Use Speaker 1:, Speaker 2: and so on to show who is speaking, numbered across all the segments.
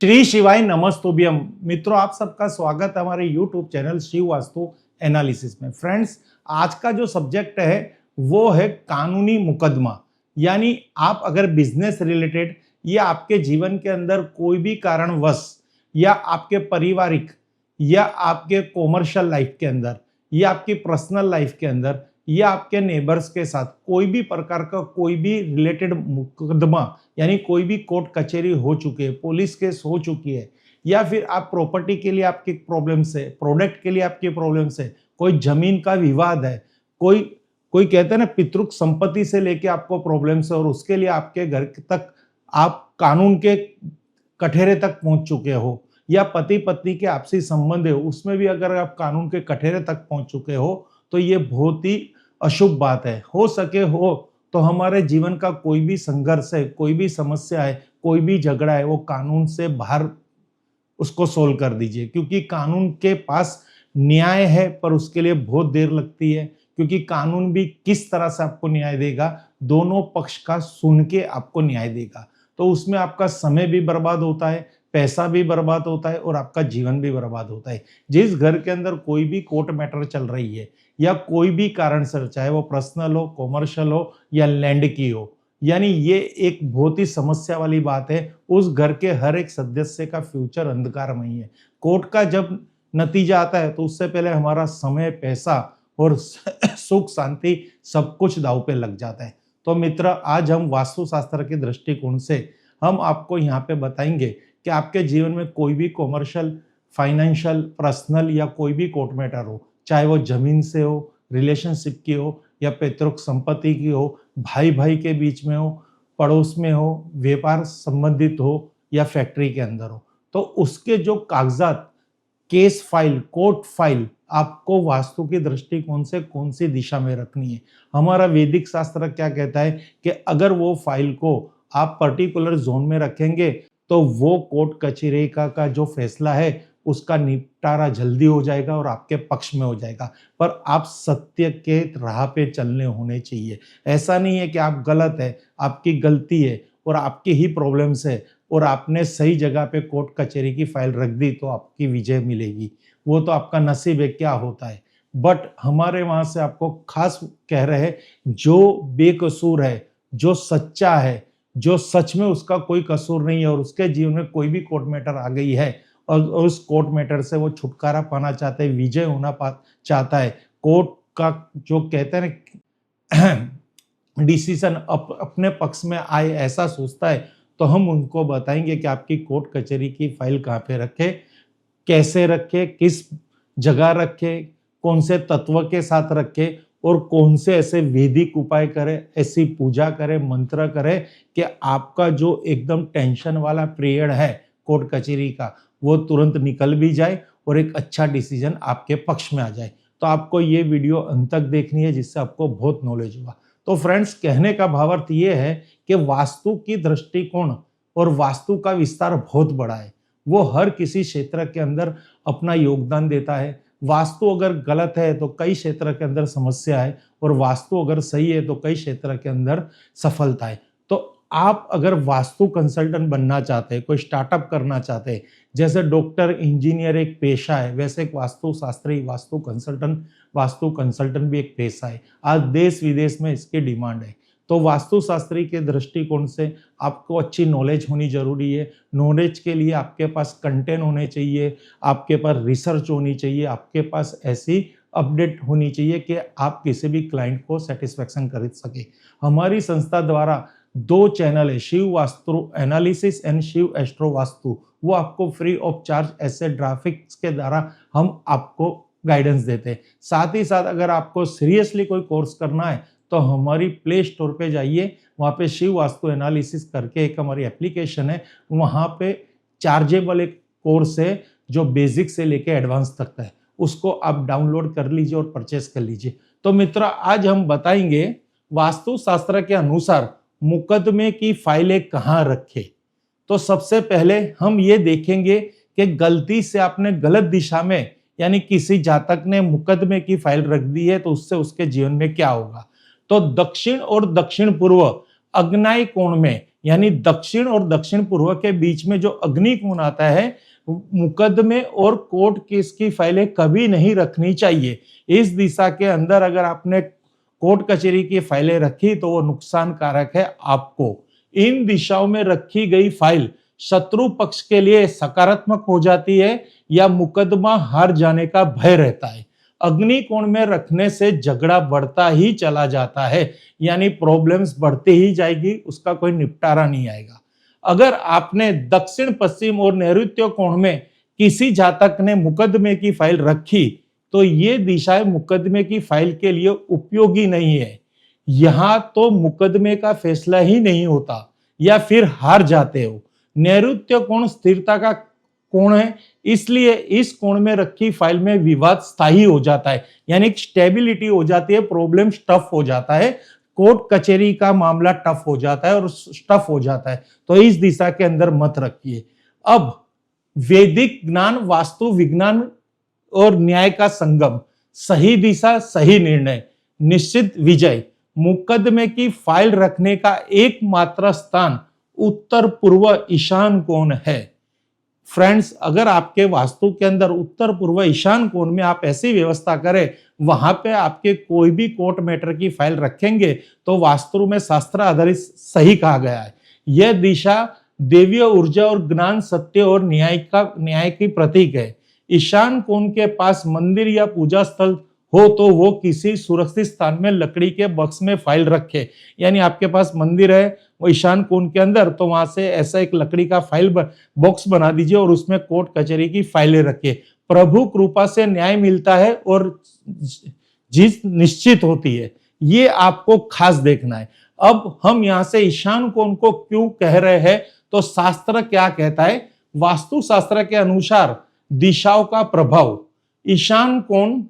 Speaker 1: श्री शिवाय नमस्तुभ्यम। मित्रों, आप सबका स्वागत है हमारे YouTube channel Shiv Vastu analysis में। फ्रेंड्स, आज का जो सब्जेक्ट है वो है कानूनी मुकदमा। यानी आप अगर बिजनेस रिलेटेड या आपके जीवन के अंदर कोई भी कारणवश या आपके पारिवारिक या आपके कॉमर्शियल लाइफ के अंदर या आपकी पर्सनल लाइफ के अंदर या आपके नेबर्स के साथ कोई भी प्रकार का कोई भी रिलेटेड मुकदमा यानी कोई भी कोर्ट कचहरी हो चुकी है, पुलिस केस हो चुकी है, या फिर आप प्रॉपर्टी के लिए आपकी प्रॉब्लम्स है, प्रोडक्ट के लिए आपकी प्रॉब्लम्स है, कोई जमीन का विवाद है, कोई कोई कहते हैं ना पितृक संपत्ति से लेके आपको प्रॉब्लम्स है और उसके लिए आपके घर तक आप कानून के कठेरे तक पहुंच चुके हो, या पति पत्नी के आपसी संबंध है उसमें भी अगर आप कानून के कठेरे तक पहुंच चुके हो तो ये बहुत ही अशुभ बात है। हो सके हो तो हमारे जीवन का कोई भी संघर्ष है, कोई भी समस्या है, कोई भी झगड़ा है, वो कानून से बाहर उसको सोल्व कर दीजिए, क्योंकि कानून के पास न्याय है पर उसके लिए बहुत देर लगती है। क्योंकि कानून भी किस तरह से आपको न्याय देगा, दोनों पक्ष का सुन के आपको न्याय देगा, तो उसमें आपका समय भी बर्बाद होता है, पैसा भी बर्बाद होता है और आपका जीवन भी बर्बाद होता है। जिस घर के अंदर कोई भी कोर्ट मैटर चल रही है या कोई भी कारण से, चाहे वो पर्सनल हो, कॉमर्शियल हो या लैंड की हो, यानी ये एक बहुत ही समस्या वाली बात है। उस घर के हर एक सदस्य का फ्यूचर अंधकारमय है। कोर्ट का जब नतीजा आता है तो उससे पहले हमारा समय, पैसा और सुख शांति सब कुछ दांव पे लग जाता है। तो मित्र, आज हम वास्तुशास्त्र के दृष्टिकोण से हम आपको यहाँ पे बताएंगे कि आपके जीवन में कोई भी कॉमर्शियल, फाइनेंशियल, पर्सनल या कोई भी कोर्ट मैटर हो, चाहे वो जमीन से हो, रिलेशनशिप की हो या पैतृक संपत्ति की हो, भाई भाई के बीच में हो, पड़ोस में हो, व्यापार संबंधित हो या फैक्ट्री के अंदर हो, तो उसके जो कागजात, केस फाइल, कोर्ट फाइल आपको वास्तु के दृष्टिकोण से कौन सी दिशा में रखनी है। हमारा वैदिक शास्त्र क्या कहता है कि अगर वो फाइल को आप पर्टिकुलर जोन में रखेंगे तो वो कोर्ट कचहरी का जो फैसला है उसका निपटारा जल्दी हो जाएगा और आपके पक्ष में हो जाएगा। पर आप सत्य के राह पे चलने होने चाहिए। ऐसा नहीं है कि आप गलत है, आपकी गलती है और आपकी ही प्रॉब्लम्स है और आपने सही जगह पे कोर्ट कचहरी की फाइल रख दी तो आपकी विजय मिलेगी। वो तो आपका नसीब है, क्या होता है। बट हमारे वहां से आपको खास कह रहे हैं, जो बेकसूर है, जो सच्चा है, जो सच में उसका कोई कसूर नहीं है और उसके जीवन में कोई भी कोर्ट मैटर आ गई है और उस कोर्ट मैटर से वो छुटकारा पाना चाहता है, विजय होना चाहता है, कोर्ट का जो कहते हैं ना डिसीजन अपने पक्ष में आए ऐसा सोचता है, तो हम उनको बताएंगे कि आपकी कोर्ट कचहरी की फाइल कहाँ पे रखे, कैसे रखे, किस जगह रखे, कौन से तत्व के साथ रखे और कौन से ऐसे वैदिक उपाय करे, ऐसी पूजा करे, मंत्र करे कि आपका जो एकदम टेंशन वाला पीरियड है कोर्ट कचहरी का वो तुरंत निकल भी जाए और एक अच्छा डिसीजन आपके पक्ष में आ जाए। तो आपको ये वीडियो अंत तक देखनी है जिससे आपको बहुत नॉलेज होगा। तो फ्रेंड्स, कहने का भावार्थ ये है कि वास्तु की दृष्टिकोण और वास्तु का विस्तार बहुत बड़ा है। वो हर किसी क्षेत्र के अंदर अपना योगदान देता है। वास्तु अगर गलत है तो कई क्षेत्र के अंदर समस्या है और वास्तु अगर सही है तो कई क्षेत्र के अंदर सफलता है। तो आप अगर वास्तु कंसल्टेंट बनना चाहते हैं, कोई स्टार्टअप करना चाहते हैं, जैसे डॉक्टर, इंजीनियर एक पेशा है, वैसे एक वास्तुशास्त्री, वास्तु कंसल्टेंट भी एक पेशा है। आज देश विदेश में इसकी डिमांड है। तो वास्तुशास्त्री के दृष्टिकोण से आपको अच्छी नॉलेज होनी जरूरी है। नॉलेज के लिए आपके पास कंटेंट होने चाहिए, आपके पास रिसर्च होनी चाहिए, आपके पास ऐसी अपडेट होनी चाहिए कि आप किसी भी क्लाइंट को सेटिस्फेक्शन कर सके। हमारी संस्था द्वारा 2 चैनल है, Shiv Vastu analysis and Shiv astro Vastu, वो आपको फ्री ऑफ चार्ज ऐसे ग्राफिक्स के द्वारा हम आपको गाइडेंस देते हैं। साथ ही साथ अगर आपको सीरियसली कोई कोर्स करना है तो हमारी प्ले स्टोर पे जाइए, वहाँ पे शिव वास्तु एनालिसिस करके एक हमारी एप्लीकेशन है, वहाँ पे चार्जेबल एक कोर्स है जो बेसिक से लेके एडवांस तक है, उसको आप डाउनलोड कर लीजिए और परचेस कर लीजिए। तो मित्र, आज हम बताएंगे वास्तुशास्त्र के अनुसार मुकदमे की फाइलें कहाँ रखें। तो सबसे पहले हम ये देखेंगे कि गलती से आपने गलत दिशा में, यानी किसी जातक ने मुकदमे की फाइल रख दी है तो उससे उसके जीवन में क्या होगा। तो दक्षिण और दक्षिण पूर्व अग्नायी कोण में यानी दक्षिण और दक्षिण पूर्व के बीच में जो अग्नि कोण आता है, मुकदमे और कोर्ट केस की फाइलें कभी नहीं रखनी चाहिए। इस दिशा के अंदर अगर आपने कोर्ट कचहरी की फाइलें रखी तो वो नुकसानकारक है आपको। इन दिशाओं में रखी गई फाइल शत्रु पक्ष के लिए सकारात्मक हो जाती है या मुकदमा हार जाने का भय रहता है। अग्नि कोण में रखने से झगड़ा बढ़ता ही चला जाता है, यानी प्रॉब्लम्स बढ़ती ही जाएगी, उसका कोई निपटारा नहीं आएगा। अगर आपने दक्षिण पश्चिम और नैऋत्य कोण में किसी जातक ने मुकदमे की फाइल रखी तो ये दिशाएं मुकदमे की फाइल के लिए उपयोगी नहीं है। यहां तो मुकदमे का फैसला ही नहीं होता या फिर हार जाते हो। नैऋत्य कोण स्थिरता का कोण है, इसलिए इस कोण में रखी फाइल में विवाद स्थायी हो जाता है, यानी स्टेबिलिटी हो जाती है, प्रॉब्लम टफ हो जाता है, कोर्ट कचहरी का मामला टफ हो जाता है और स्टफ हो जाता है। तो इस दिशा के अंदर मत रखिए। अब वैदिक ज्ञान, वास्तु विज्ञान और न्याय का संगम, सही दिशा सही निर्णय, निश्चित विजय। मुकदमे की फाइल रखने का एकमात्र स्थान उत्तर पूर्व ईशान कोण है। फ्रेंड्स, अगर आपके वास्तु के अंदर उत्तर पूर्व ईशान कोण में आप ऐसी व्यवस्था करें, वहां पे आपके कोई भी कोर्ट मैटर की फाइल रखेंगे तो वास्तु में शास्त्र आधारित सही कहा गया है। यह दिशा देवीय ऊर्जा और ज्ञान, सत्य और न्याय की प्रतीक है। ईशान कोण के पास मंदिर या पूजा स्थल हो तो वो किसी सुरक्षित स्थान में लकड़ी के बॉक्स में फाइल रखे। यानी आपके पास मंदिर है वो ईशान कोण के अंदर, तो वहां से ऐसा एक लकड़ी का फाइल बॉक्स बना दीजिए और उसमें कोर्ट कचहरी की फाइलें रखिए। प्रभु कृपा से न्याय मिलता है और जीत निश्चित होती है, ये आपको खास देखना है। अब हम यहां से ईशान कोण को क्यों कह रहे हैं, तो शास्त्र क्या कहता है। वास्तु शास्त्र के अनुसार दिशाओं का प्रभाव, ईशान कोण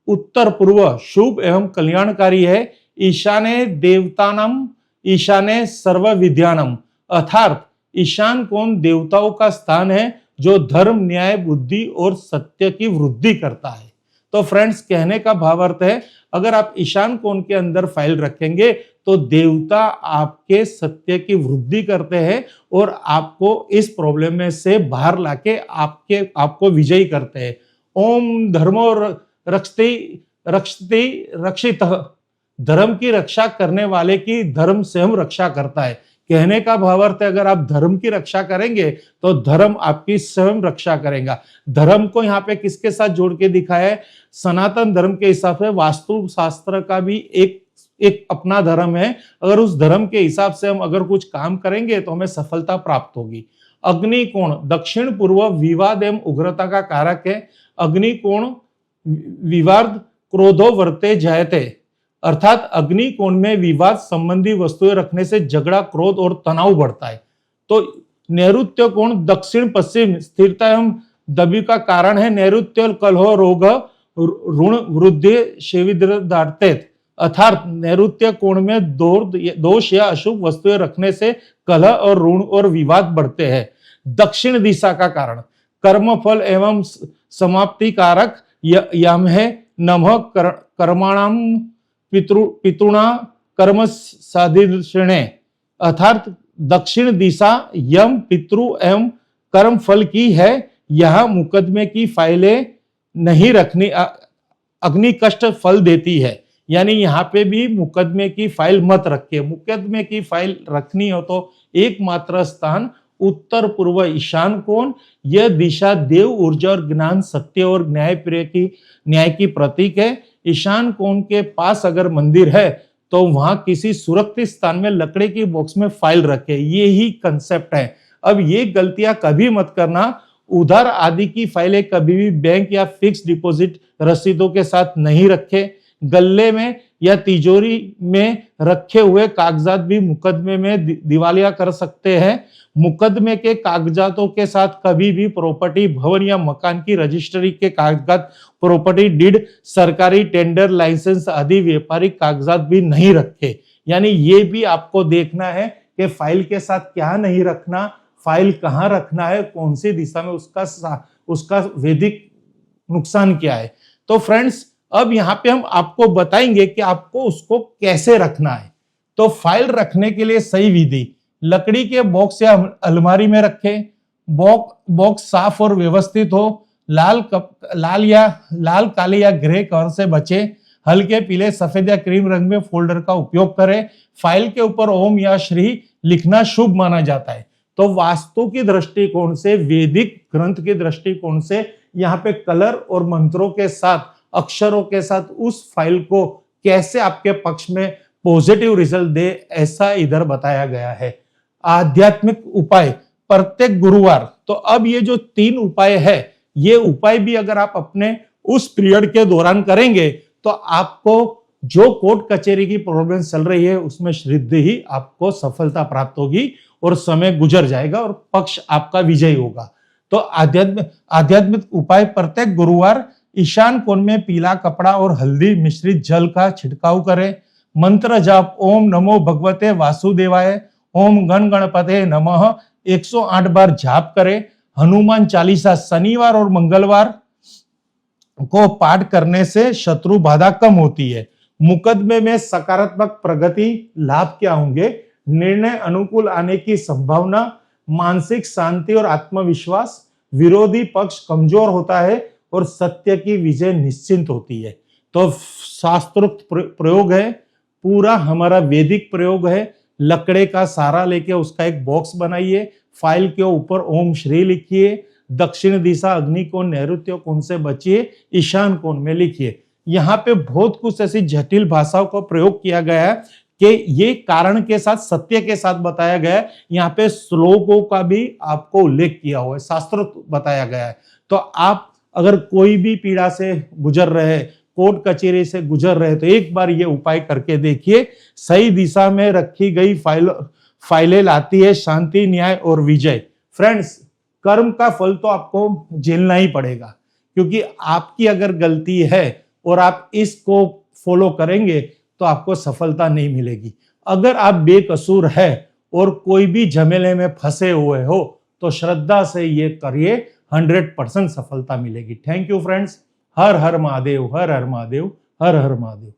Speaker 1: उत्तर पूर्व शुभ एवं कल्याणकारी है। ईशाने देवतानम ईशाने सर्व विद्यानम, अर्थात ईशान कोण देवताओं का स्थान है जो धर्म, न्याय, बुद्धि और सत्य की वृद्धि करता है। तो फ्रेंड्स, कहने का भावार्थ है, अगर आप ईशान कोण के अंदर फाइल रखेंगे तो देवता आपके सत्य की वृद्धि करते हैं और आपको इस प्रॉब्लम में से बाहर लाके आपको विजयी करते हैं। ओम धर्मो रक्षति रक्षितः, धर्म की रक्षा करने वाले की धर्म स्वयं रक्षा करता है। कहने का भावार्थ है, अगर आप धर्म की रक्षा करेंगे तो धर्म आपकी स्वयं रक्षा करेगा। धर्म को यहाँ पे किसके साथ जोड़ के दिखाया है, सनातन धर्म के हिसाब से वास्तु शास्त्र का भी एक अपना धर्म है। अगर उस धर्म के हिसाब से हम अगर कुछ काम करेंगे तो हमें सफलता प्राप्त होगी। अग्नि कोण दक्षिण पूर्व विवाद एवं उग्रता का कारक है। अग्नि कोण विवाद क्रोधो वर्ते जायते, अर्थात अग्नि कोण में विवाद संबंधी वस्तुएं रखने से झगड़ा, क्रोध और तनाव बढ़ता है। तो नैऋत्य कोण दक्षिण पश्चिम स्थिरता एवं दबी का कारण है। नैऋत्य कलह, रोग, ऋण वृद्धि, शेविद्रार्तेत, अर्थात नैऋत्य कोण में दोष या अशुभ वस्तुएं रखने से कलह और ऋण और विवाद बढ़ते हैं। दक्षिण दिशा का कारण कर्मफल एवं समाप्ति कारक यम है। नमः कर्माणाम पितृणा कर्म साधिषणे, अर्थात दक्षिण दिशा यम, पितृ एवं कर्म फल की है। यह मुकदमे की फाइलें नहीं रखनी, अग्नि कष्ट फल देती है। यानी यहाँ पे भी मुकदमे की फाइल मत रखिए। मुकदमे की फाइल रखनी हो तो एकमात्र स्थान उत्तर पूर्व ईशान कोण। यह दिशा देव ऊर्जा और ज्ञान, सत्य और न्याय की प्रतीक है। ईशान कोण के पास अगर मंदिर है तो वहां किसी सुरक्षित स्थान में लकड़ी की बॉक्स में फाइल रखे, ये ही कंसेप्ट है। अब ये गलतियां कभी मत करना। उधार आदि की फाइलें कभी भी बैंक या फिक्स डिपॉजिट रसीदों के साथ नहीं रखे। गल्ले में या तिजोरी में रखे हुए कागजात भी मुकदमे में दिवालिया कर सकते हैं। मुकदमे के कागजातों के साथ कभी भी प्रॉपर्टी, भवन या मकान की रजिस्ट्री के कागजात, प्रॉपर्टी डीड, सरकारी टेंडर, लाइसेंस आदि व्यापारिक कागजात भी नहीं रखे। यानी ये भी आपको देखना है कि फाइल के साथ क्या नहीं रखना, फाइल कहाँ रखना है, कौन सी दिशा में, उसका वैदिक नुकसान क्या है। तो फ्रेंड्स, अब यहाँ पे हम आपको बताएंगे कि आपको उसको कैसे रखना है। तो फाइल रखने के लिए सही विधि, लकड़ी के बॉक्स या अलमारी में रखें। बॉक्स साफ और व्यवस्थित हो। लाल काले या ग्रे कवर से बचे। हल्के पीले, सफेद या क्रीम रंग में फोल्डर का उपयोग करें। फाइल के ऊपर ओम या श्री लिखना शुभ माना जाता है। तो वास्तु की दृष्टिकोण से, वैदिक ग्रंथ के दृष्टिकोण से यहाँ पे कलर और मंत्रों के साथ, अक्षरों के साथ उस फाइल को कैसे आपके पक्ष में पॉजिटिव रिजल्ट दे, ऐसा इधर बताया गया है। आध्यात्मिक उपाय प्रत्येक गुरुवार। तो अब ये जो 3 उपाय है, ये उपाय भी अगर आप अपने उस पीरियड के दौरान करेंगे तो आपको जो कोर्ट कचहरी की प्रॉब्लम चल रही है उसमें शीघ्र ही आपको सफलता प्राप्त होगी और समय गुजर जाएगा और पक्ष आपका विजयी होगा। तो आध्यात्मिक उपाय प्रत्येक गुरुवार ईशान कोण में पीला कपड़ा और हल्दी मिश्रित जल का छिड़काव करें। मंत्र जाप ओम नमो भगवते वासुदेवाय, ओम गण गणपते नमः 108 बार जाप करें। हनुमान चालीसा शनिवार और मंगलवार को पाठ करने से शत्रु बाधा कम होती है। मुकदमे में सकारात्मक प्रगति, लाभ क्या होंगे? निर्णय अनुकूल आने की संभावना, मानसिक शांति और आत्मविश्वास, विरोधी पक्ष कमजोर होता है और सत्य की विजय निश्चिंत होती है। तो शास्त्रोक्त प्रयोग है, पूरा हमारा वैदिक प्रयोग है। लकड़े का सहारा लेके उसका एक बॉक्स बनाइए, फाइल के ऊपर ओम श्री लिखिए, दक्षिण दिशा अग्नि कोण नैऋत्य कोण से बचिए, ईशान कोण में लिखिए। यहाँ पे बहुत कुछ ऐसी जटिल भाषाओं का प्रयोग किया गया है कि ये कारण के साथ, सत्य के साथ बताया गया है। यहाँ पे श्लोकों का भी आपको उल्लेख किया हुआ है, शास्त्र बताया गया है। तो आप अगर कोई भी पीड़ा से गुजर रहे, कोर्ट कचहरी से गुजर रहे, तो एक बार ये उपाय करके देखिए। सही दिशा में रखी गई फाइलें लाती है शांति, न्याय और विजय। फ्रेंड्स, कर्म का फल तो आपको झेलना ही पड़ेगा, क्योंकि आपकी अगर गलती है और आप इसको फॉलो करेंगे तो आपको सफलता नहीं मिलेगी। अगर आप बेकसूर है और कोई भी झमेले में फंसे हुए हो तो श्रद्धा से ये करिए, 100% सफलता मिलेगी। Thank you friends. Her her Mahadev, her her Mahadev, her her Mahadev.